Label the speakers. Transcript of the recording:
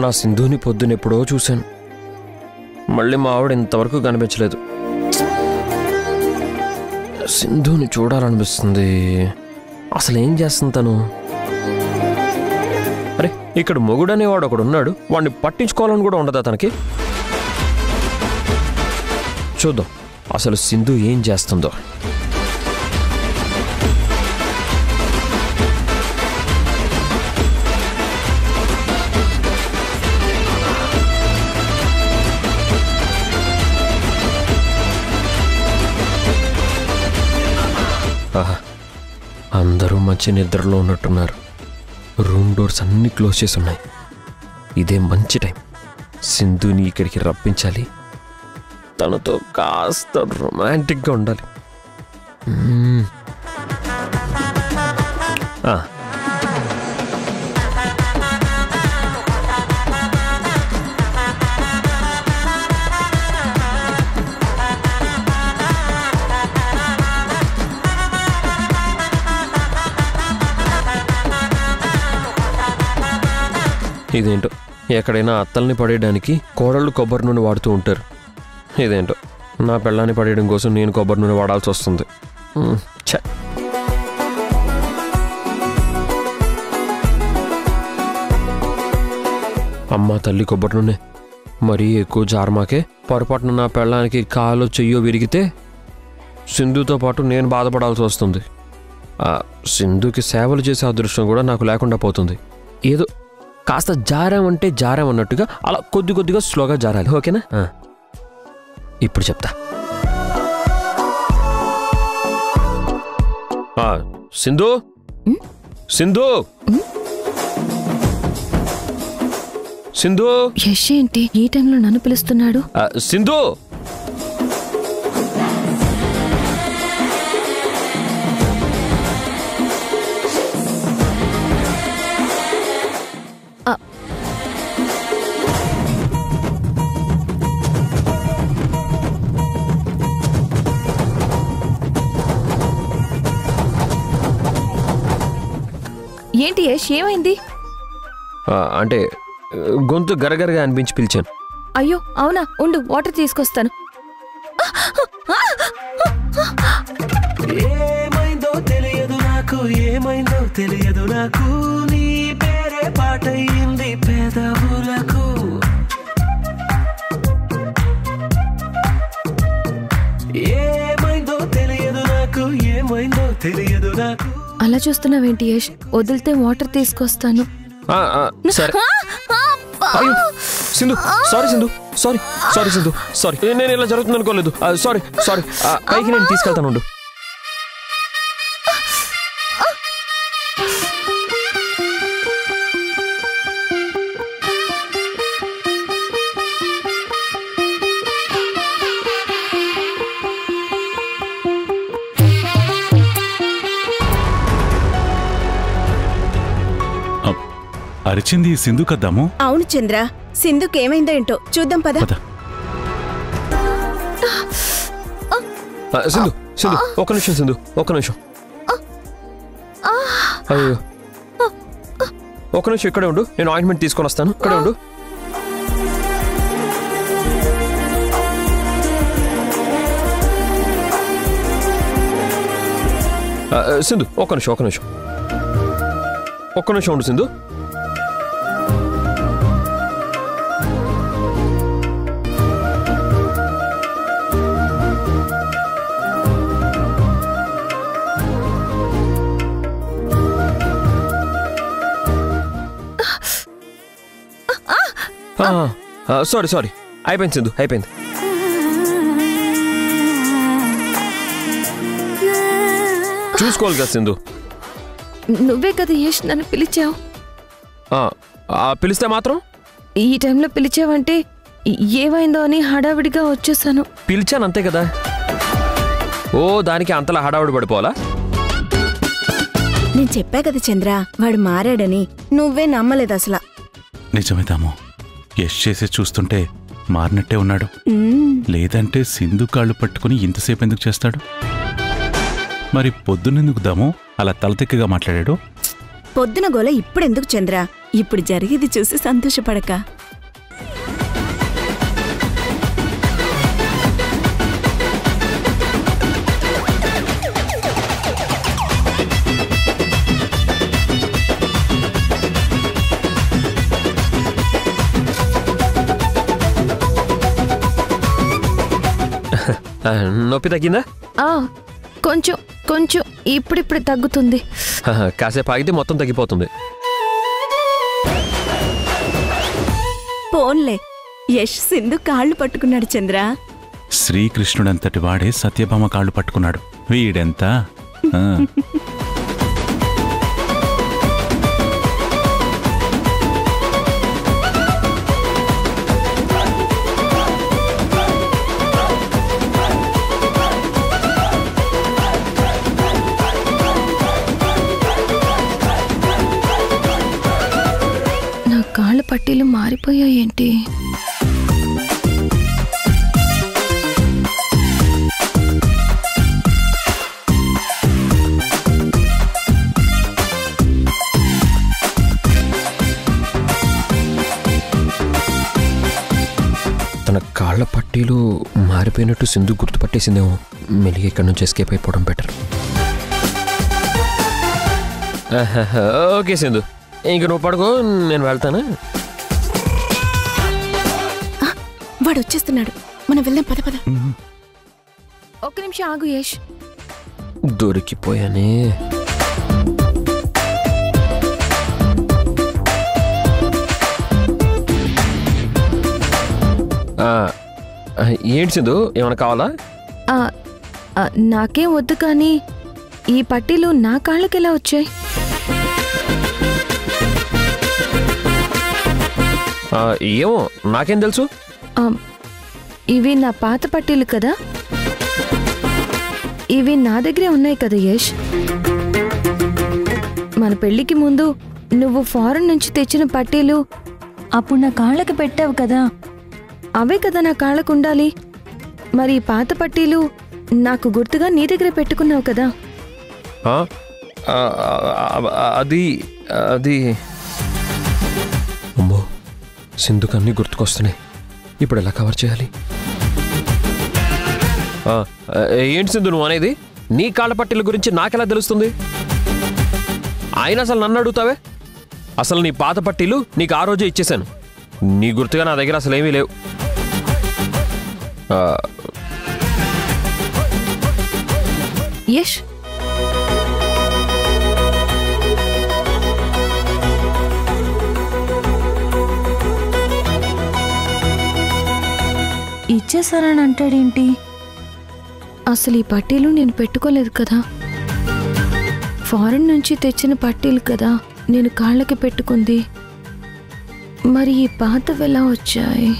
Speaker 1: నా సింధుని పొద్దునెప్పుడో చూశాను. మళ్ళీ మా ఆవిడ ఇంతవరకు కనిపించలేదు. సింధుని చూడాలనిపిస్తుంది. అసలు ఏం చేస్తుంది తను? అరే, ఇక్కడ మొగుడనేవాడు ఒకడు ఉన్నాడు. వాడిని పట్టించుకోవాలని కూడా ఉండదా తనకి? చూద్దాం అసలు సింధు ఏం చేస్తుందో. అందరూ మంచి నిద్రలో ఉన్నట్టున్నారు. రూమ్ డోర్స్ అన్నీ క్లోజ్ చేసి ఉన్నాయి. ఇదే మంచి టైం. సింధుని ఇక్కడికి రప్పించాలి. తనతో కాస్త రొమాంటిక్గా ఉండాలి. ఇదేంటో, ఎక్కడైనా అత్తల్ని పడేయడానికి కోడళ్ళు కొబ్బరి నూనె వాడుతూ ఉంటారు. ఇదేంటో, నా పెళ్ళాన్ని పడేయడం కోసం నేను కొబ్బరి నూనె వాడాల్సి వస్తుంది. ఛ! అమ్మ తల్లి, కొబ్బరి నూనె మరీ ఎక్కువ జారమాకే. పొరపాటున నా పెళ్ళానికి కాలో చెయ్యో విరిగితే సింధుతో పాటు నేను బాధపడాల్సి వస్తుంది. సింధుకి సేవలు చేసే అదృష్టం కూడా నాకు లేకుండా పోతుంది. ఏదో కాస్త జారామంటే జారామన్నట్టుగా అలా కొద్ది కొద్దిగా స్లోగా జారాలి. ఓకేనా? ఇప్పుడు చెప్తా. సింధు, సింధు, సింధు.
Speaker 2: యశ్ ఏంటి ఈ టైంలో నన్ను పిలుస్తున్నాడు?
Speaker 1: సింధు,
Speaker 2: ఏంటి యశ్, ఏమైంది?
Speaker 1: అంటే గొంతు గరగరగా అనిపించి పిలిచాను.
Speaker 2: అయ్యో అవునా, ఉండు వాటర్ తీసుకొస్తాను.
Speaker 3: ఏమైందో తెలియదు నాకు, ఏమైందో తెలియదు నాకు, నీ పేరే పాటయింది పెదవులకు. ఏమైందో తెలియదు నాకు, ఏమైందో తెలియదు నాకు.
Speaker 2: అలా చూస్తున్నావేంటి యశ్? వదిలితే వాటర్ తీసుకొస్తాను.
Speaker 1: సరే. అయ్యో Sindhu, sorry Sindhu, sorry sorry Sindhu, sorry. నేను ఇలా జరుగుతుంది అనుకోలేదు. Sorry sorry. పైకి నేను తీసుకెళ్తాను. ఉండు.
Speaker 4: అరిచింది సింధు కద్దాము.
Speaker 5: అవును చంద్ర, సింధుకి ఏమైందో ఏంటో చూద్దాం పద.
Speaker 1: సింధు, సింధు, ఒక్క నిమిషం సింధు, ఒక్క నిమిషం. అయ్యో, ఒక్క నిమిషం ఇక్కడే ఉండు. నేను ఆయింట్మెంట్ తీసుకొని వస్తాను. ఇక్కడే ఉండు. సింధు, ఒక్క నిమిషం, ఒక్క నిమిషం, ఒక్క నిమిషం ఉండు సింధు. సారీ సారీ, అయిపోయింది సింధు, అయిపోయింది. చూసుకోవాలి కదా సింధు.
Speaker 2: నువ్వే కదా యశ్ నన్ను పిలిచావు.
Speaker 1: పిలిస్తే మాత్రం?
Speaker 2: ఈ టైంలో పిలిచావంటే ఏమైందో అని హడావిడిగా వచ్చేసాను.
Speaker 1: పిలిచాను అంతే కదా. ఓ, దానికి అంతలా హడావిడి పడిపోవాలా?
Speaker 5: నేను చెప్పా కదా చంద్ర, వాడు మారాడని. నువ్వే నమ్మలేదు అసలు.
Speaker 4: నిజమే తాము, యశ్ చేసే చూస్తుంటే మారినట్టే ఉన్నాడు. లేదంటే సింధు కాళ్ళు పట్టుకుని ఇంతసేపు ఎందుకు చేస్తాడు? మరి పొద్దునెందుకు దాము అలా తలతిక్కగా మాట్లాడాడు?
Speaker 5: పొద్దున గోల ఇప్పుడెందుకు చంద్ర? ఇప్పుడు జరిగేది చూసి సంతోషపడక.
Speaker 1: నొప్పి తగ్గిందా?
Speaker 2: కొంచెం కొంచెం ఇప్పుడిప్పుడు తగ్గుతుంది.
Speaker 1: కాసేపు ఆగితే మొత్తం తగ్గిపోతుంది.
Speaker 5: పోన్లే, యష్ సింధు కాళ్ళు పట్టుకున్నాడు చంద్ర.
Speaker 4: శ్రీకృష్ణుడంతటి వాడే సత్యభామ కాళ్ళు పట్టుకున్నాడు. వీడెంత
Speaker 2: నా కాళ్ళ పట్టీలు మారిపోయాయేంటి?
Speaker 1: తన కాళ్ళ పట్టీలు మారిపోయినట్టు సింధు గుర్తుపట్టేసిందేమో. మెల్లిగా ఇక్కడి నుంచి ఎస్కేప్ అయిపోవడం బెటర్. ఓకే సింధు, ఇంక నువ్వు పడుకో, నేను వెళ్తాను.
Speaker 5: వాడు వచ్చేస్తున్నాడు, మనం వెళ్దాం. పద పద.
Speaker 2: ఒక్క నిమిషం ఆగు యష్.
Speaker 1: దొరికిపోయానే. ఏంటి సింధు, ఏమైనా కావాలా?
Speaker 2: నాకేం వద్దు, కానీ ఈ పట్టీలు నా కాళ్ళకి ఎలా వచ్చాయి?
Speaker 1: ఏమో, నాకేం తెలుసు.
Speaker 2: ఇవి నా పాత పట్టీలు కదా, ఇవి నా దగ్గరే ఉన్నాయి కదా యష్. మన పెళ్లికి ముందు నువ్వు ఫారెన్ నుంచి తెచ్చిన పట్టీలు అప్పుడు నా కాళ్ళకి పెట్టావు కదా, అవే కదా నా కాళ్ళకు ఉండాలి. మరి ఈ పాత పట్టీలు నాకు గుర్తుగా నీ దగ్గరే పెట్టుకున్నావు కదా.
Speaker 1: అది అది అమ్మో, సింధుకు అన్నీ గుర్తుకొస్తున్నాయి. ఇప్పుడు ఎలా కవర్ చేయాలి? ఏంటి సింధు నువ్వు అనేది? నీ కాళ్ళ పట్టీల గురించి నాకెలా తెలుస్తుంది? ఆయన అసలు నన్ను అడుగుతావే? అసలు నీ పాత పట్టీలు నీకు ఆ రోజే ఇచ్చేశాను. నీ గుర్తుగా నా దగ్గర అసలు ఏమీ లేవు.
Speaker 2: యష్, ఇచ్చేసారని అంటాడేంటి? అసలు ఈ పట్టీలు నేను పెట్టుకోలేదు కదా, ఫారెన్ నుంచి తెచ్చిన పట్టీలు కదా నేను కాళ్ళకి పెట్టుకుంది. మరి ఈ పాతవి ఎలా వచ్చాయి?